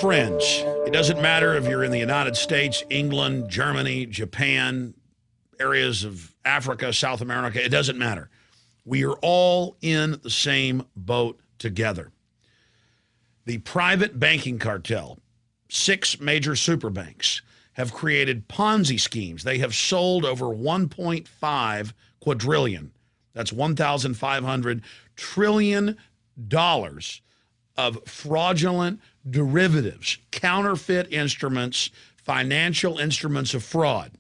friends. It doesn't matter if you're in the United States, England, Germany, Japan, areas of Africa, South America. It doesn't matter. We are all in the same boat together. The private banking cartel, 6 major super banks, have created Ponzi schemes. They have sold over 1.5 quadrillion. That's $1,500 trillion of fraudulent derivatives, counterfeit instruments, financial instruments of fraud.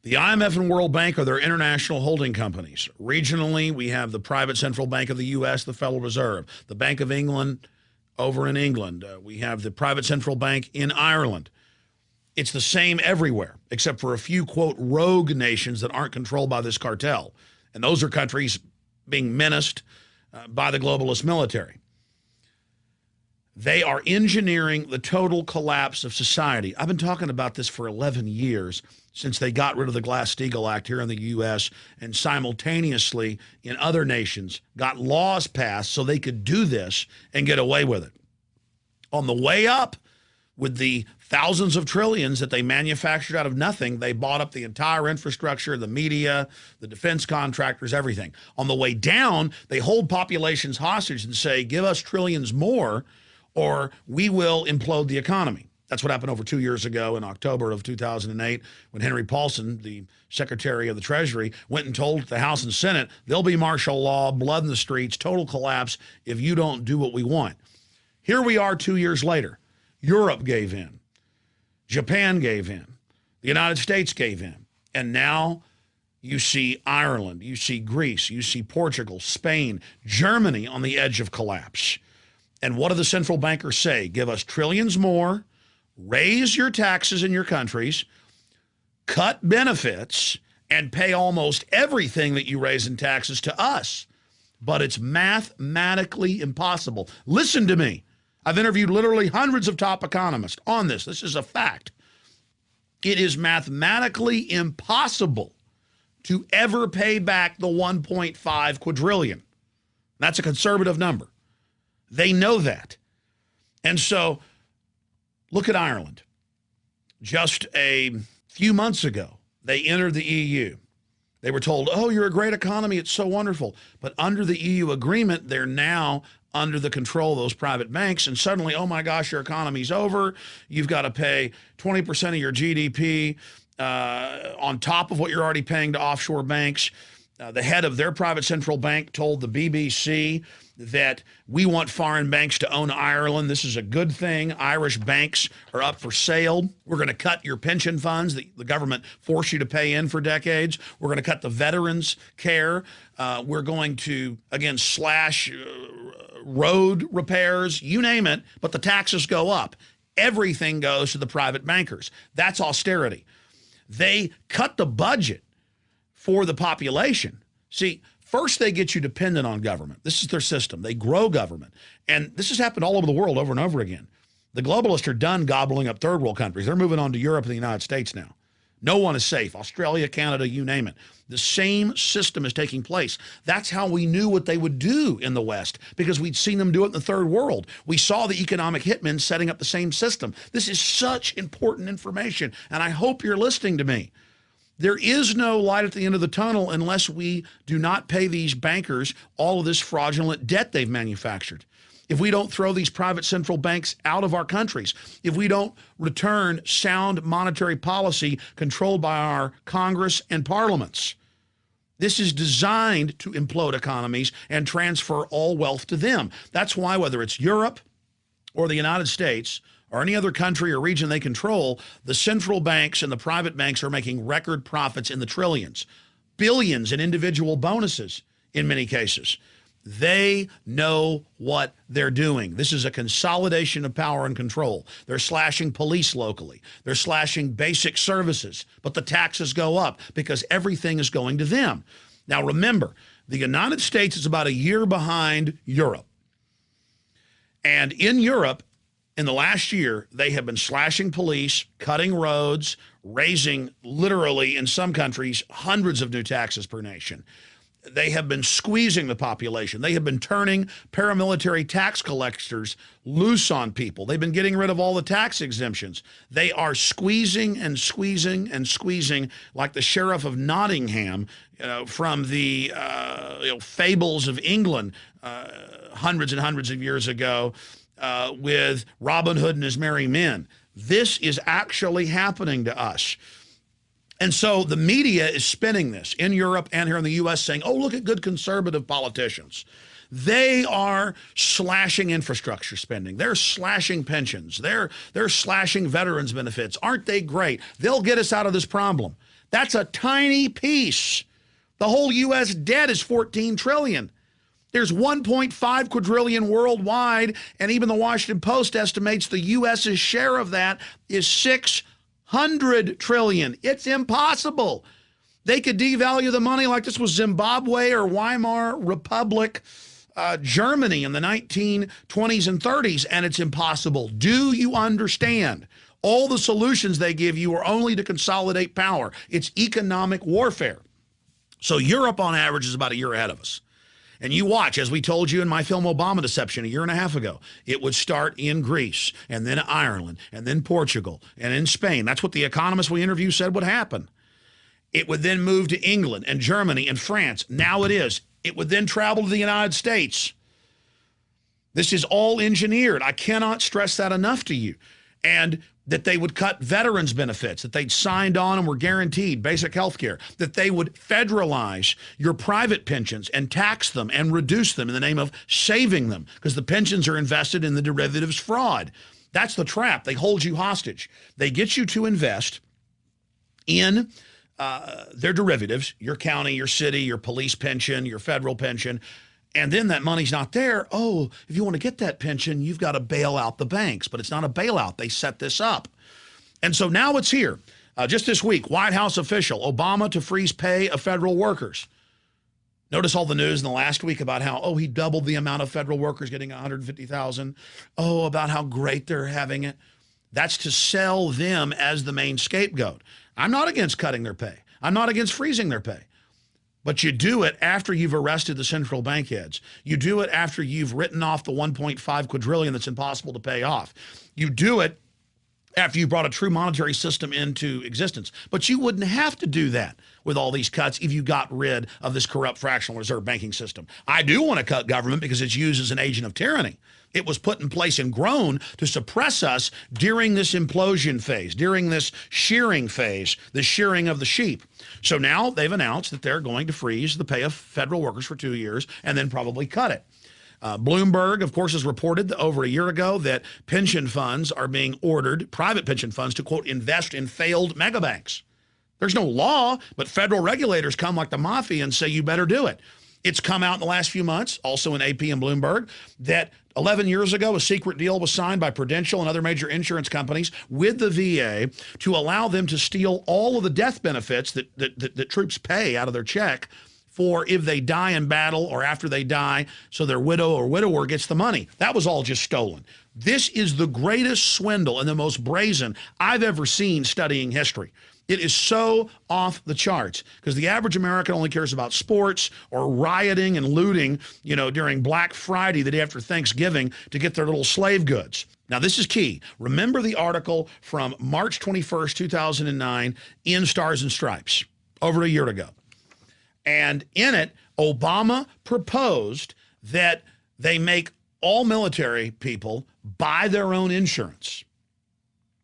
The IMF and World Bank are their international holding companies. Regionally, we have the private central bank of the U.S., the Federal Reserve, the Bank of England over in England. We have the private central bank in Ireland. It's the same everywhere, except for a few, quote, rogue nations that aren't controlled by this cartel. And those are countries being menaced by the globalist military. They are engineering the total collapse of society. I've been talking about this for 11 years, since they got rid of the Glass-Steagall Act here in the U.S. and simultaneously in other nations got laws passed so they could do this and get away with it. On the way up, with the thousands of trillions that they manufactured out of nothing, they bought up the entire infrastructure, the media, the defense contractors, everything. On the way down, they hold populations hostage and say, give us trillions more or we will implode the economy. That's what happened over 2 years ago in October of 2008 when Henry Paulson, the Secretary of the Treasury, went and told the House and Senate, there'll be martial law, blood in the streets, total collapse if you don't do what we want. Here we are 2 years later. Europe gave in. Japan gave in. The United States gave in. And now you see Ireland, you see Greece, you see Portugal, Spain, Germany on the edge of collapse. And what do the central bankers say? Give us trillions more, raise your taxes in your countries, cut benefits, and pay almost everything that you raise in taxes to us. But it's mathematically impossible. Listen to me. I've interviewed literally hundreds of top economists on this. This is a fact. It is mathematically impossible to ever pay back the 1.5 quadrillion. That's a conservative number. They know that. And so look at Ireland. Just a few months ago, they entered the EU. They were told, oh, you're a great economy. It's so wonderful. But under the EU agreement, they're now under the control of those private banks. And suddenly, oh, my gosh, your economy's over. You've got to pay 20% of your GDP on top of what you're already paying to offshore banks. The head of their private central bank told the BBC that we want foreign banks to own Ireland. This is a good thing. Irish banks are up for sale. We're going to cut your pension funds that the government forced you to pay in for decades. We're going to cut the veterans' care. We're going to, again, slash road repairs, you name it, but the taxes go up. Everything goes to the private bankers. That's austerity. They cut the budget for the population. See, first they get you dependent on government. This is their system. They grow government. And this has happened all over the world over and over again. The globalists are done gobbling up third world countries. They're moving on to Europe and the United States now. No one is safe. Australia, Canada, you name it. The same system is taking place. That's how we knew what they would do in the West, because we'd seen them do it in the third world. We saw the economic hitmen setting up the same system. This is such important information, and I hope you're listening to me. There is no light at the end of the tunnel unless we do not pay these bankers all of this fraudulent debt they've manufactured. If we don't throw these private central banks out of our countries, if we don't return sound monetary policy controlled by our Congress and parliaments. This is designed to implode economies and transfer all wealth to them. That's why whether it's Europe or the United States or any other country or region they control, the central banks and the private banks are making record profits in the trillions, billions in individual bonuses in many cases. They know what they're doing. This is a consolidation of power and control. They're slashing police locally. They're slashing basic services, but the taxes go up because everything is going to them. Now remember, the United States is about a year behind Europe. And in Europe, in the last year, they have been slashing police, cutting roads, raising literally in some countries hundreds of new taxes per nation. They have been squeezing the population. They have been turning paramilitary tax collectors loose on people. They've been getting rid of all the tax exemptions. They are squeezing and squeezing and squeezing like the Sheriff of Nottingham from the fables of England hundreds and hundreds of years ago with Robin Hood and his merry men. This is actually happening to us. And so the media is spinning this in Europe and here in the U.S. saying, oh, look at good conservative politicians. They are slashing infrastructure spending. They're slashing pensions. They're slashing veterans benefits. Aren't they great? They'll get us out of this problem. That's a tiny piece. The whole U.S. debt is $14 trillion. There's 1.5 quadrillion worldwide, and even the Washington Post estimates the U.S.'s share of that is $600 trillion. It's impossible. They could devalue the money like this was Zimbabwe or Weimar Republic, Germany in the 1920s and 30s, and it's impossible. Do you understand? All the solutions they give you are only to consolidate power. It's economic warfare. So Europe, on average, is about a year ahead of us. And you watch, as we told you in my film Obama Deception a year and a half ago, it would start in Greece, and then Ireland, and then Portugal, and in Spain. That's what the economists we interviewed said would happen. It would then move to England and Germany and France. Now it is. It would then travel to the United States. This is all engineered. I cannot stress that enough to you. And that they would cut veterans benefits, that they'd signed on and were guaranteed basic health care, that they would federalize your private pensions and tax them and reduce them in the name of saving them, because the pensions are invested in the derivatives fraud. That's the trap. They hold you hostage. They get you to invest in their derivatives, your county, your city, your police pension, your federal pension, and then that money's not there. Oh, if you want to get that pension, you've got to bail out the banks. But it's not a bailout. They set this up. And so now it's here. Just this week, White House official, Obama to freeze pay of federal workers. Notice all the news in the last week about how, oh, he doubled the amount of federal workers getting $150,000. Oh, about how great they're having it. That's to sell them as the main scapegoat. I'm not against cutting their pay. I'm not against freezing their pay. But you do it after you've arrested the central bank heads. You do it after you've written off the 1.5 quadrillion that's impossible to pay off. You do it after you brought a true monetary system into existence. But you wouldn't have to do that with all these cuts if you got rid of this corrupt fractional reserve banking system. I do want to cut government because it's used as an agent of tyranny. It was put in place and grown to suppress us during this implosion phase, during this shearing phase, the shearing of the sheep. So now they've announced that they're going to freeze the pay of federal workers for 2 years and then probably cut it. Bloomberg, of course, has reported over a year ago that pension funds are being ordered, private pension funds, to, quote, invest in failed megabanks. There's no law, but federal regulators come like the mafia and say you better do it. It's come out in the last few months, also in AP and Bloomberg, that 11 years ago, a secret deal was signed by Prudential and other major insurance companies with the VA to allow them to steal all of the death benefits that troops pay out of their check for if they die in battle or after they die, so their widow or widower gets the money. That was all just stolen. This is the greatest swindle and the most brazen I've ever seen studying history. It is so off the charts because the average American only cares about sports or rioting and looting, you know, during Black Friday, the day after Thanksgiving, to get their little slave goods. Now, this is key. Remember the article from March 21st, 2009 in Stars and Stripes, over a year ago. And in it, Obama proposed that they make all military people buy their own insurance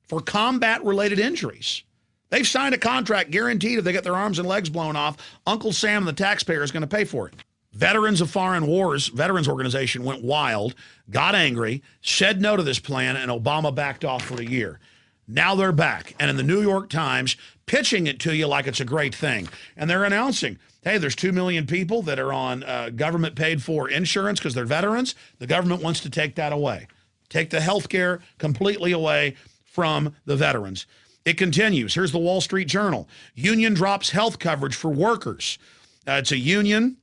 for combat-related injuries. They've signed a contract guaranteed if they get their arms and legs blown off, Uncle Sam and the taxpayer is going to pay for it. Veterans of Foreign Wars, Veterans Organization, went wild, got angry, said no to this plan, and Obama backed off for a year. Now they're back, and in the New York Times, pitching it to you like it's a great thing. And they're announcing, hey, there's 2 million people that are on government-paid-for insurance because they're veterans. The government wants to take that away, take the health care completely away from the veterans. It continues. Here's the Wall Street Journal. Union drops health coverage for workers. It's a union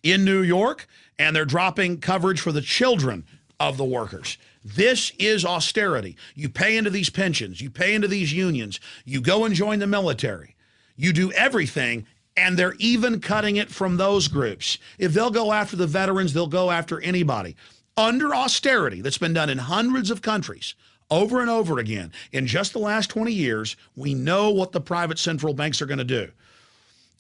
in New York, and they're dropping coverage for the children of the workers. This is austerity. You pay into these pensions. You pay into these unions. You go and join the military. You do everything, And they're even cutting it from those groups. If they'll go after the veterans, they'll go after anybody. Under austerity that's been done in hundreds of countries over and over again, in just the last 20 years, we know what the private central banks are going to do.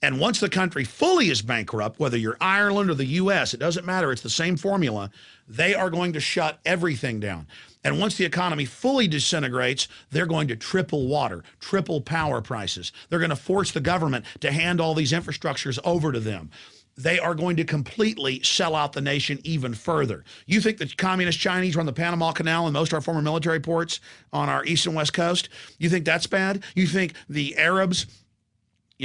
And once the country fully is bankrupt, whether you're Ireland or the U.S., it doesn't matter. It's the same formula. They are going to shut everything down. And once the economy fully disintegrates, they're going to triple water, triple power prices. They're going to force the government to hand all these infrastructures over to them. They are going to completely sell out the nation even further. You think the communist Chinese run the Panama Canal and most of our former military ports on our east and west coast? You think that's bad? You think the Arabs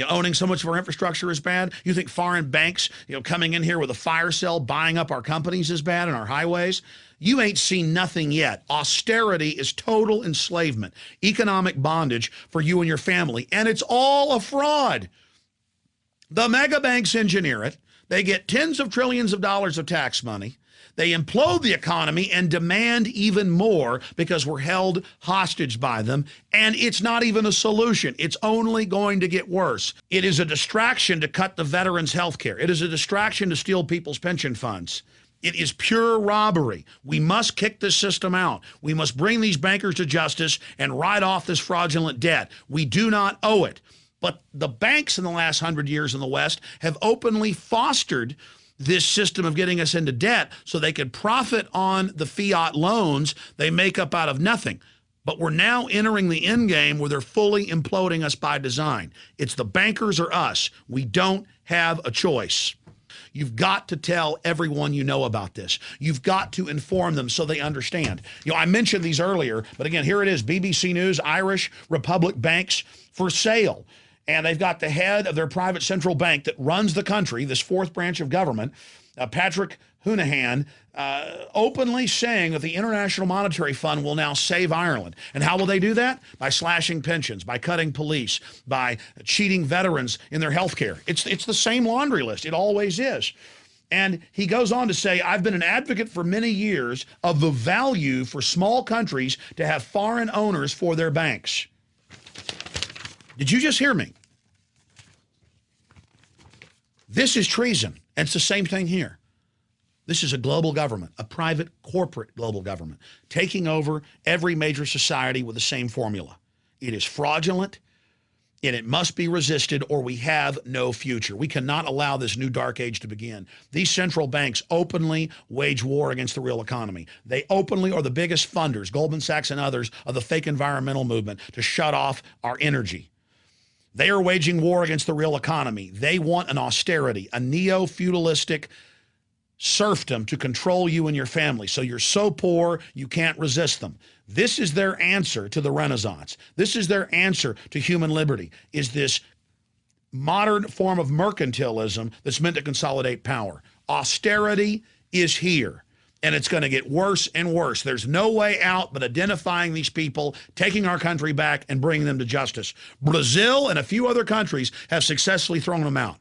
owning so much of our infrastructure is bad? You think foreign banks coming in here with a fire sale buying up our companies is bad and our highways? You ain't seen nothing yet. Austerity is total enslavement, economic bondage for you and your family, and it's all a fraud. The mega banks engineer it. They get tens of trillions of dollars of tax money. They implode the economy and demand even more because we're held hostage by them. And it's not even a solution. It's only going to get worse. It is a distraction to cut the veterans' health care. It is a distraction to steal people's pension funds. It is pure robbery. We must kick this system out. We must bring these bankers to justice and write off this fraudulent debt. We do not owe it. But the banks in the last 100 years in the West have openly fostered this system of getting us into debt so they could profit on the fiat loans they make up out of nothing. But we're now entering the end game where they're fully imploding us by design. It's the bankers or us. We don't have a choice. You've got to tell everyone you know about this. You've got to inform them so they understand. I mentioned these earlier, but again, here it is. BBC News, Irish Republic banks for sale. And they've got the head of their private central bank that runs the country, this fourth branch of government, Patrick Honohan, openly saying that the International Monetary Fund will now save Ireland. And how will they do that? By slashing pensions, by cutting police, by cheating veterans in their health care. It's the same laundry list. It always is. And he goes on to say, I've been an advocate for many years of the value for small countries to have foreign owners for their banks. Did you just hear me? This is treason. And it's the same thing here. This is a global government, a private corporate global government, taking over every major society with the same formula. It is fraudulent, and it must be resisted or we have no future. We cannot allow this new dark age to begin. These central banks openly wage war against the real economy. They openly are the biggest funders, Goldman Sachs and others, of the fake environmental movement to shut off our energy. They are waging war against the real economy. They want an austerity, a neo-feudalistic serfdom to control you and your family. So you're so poor, you can't resist them. This is their answer to the Renaissance. This is their answer to human liberty, is this modern form of mercantilism that's meant to consolidate power. Austerity is here. And it's going to get worse and worse. There's no way out but identifying these people, taking our country back, and bringing them to justice. Brazil and a few other countries have successfully thrown them out.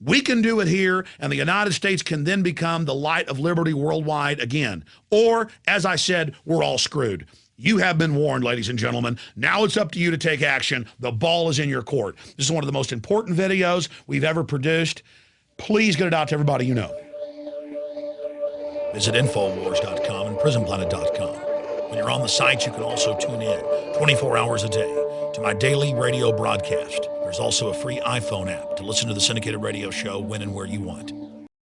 We can do it here, and the United States can then become the light of liberty worldwide again. Or, as I said, we're all screwed. You have been warned, ladies and gentlemen. Now it's up to you to take action. The ball is in your court. This is one of the most important videos we've ever produced. Please get it out to everybody you know. Visit Infowars.com and PrisonPlanet.com. When you're on the site, you can also tune in 24 hours a day to my daily radio broadcast. There's also a free iPhone app to listen to the syndicated radio show when and where you want.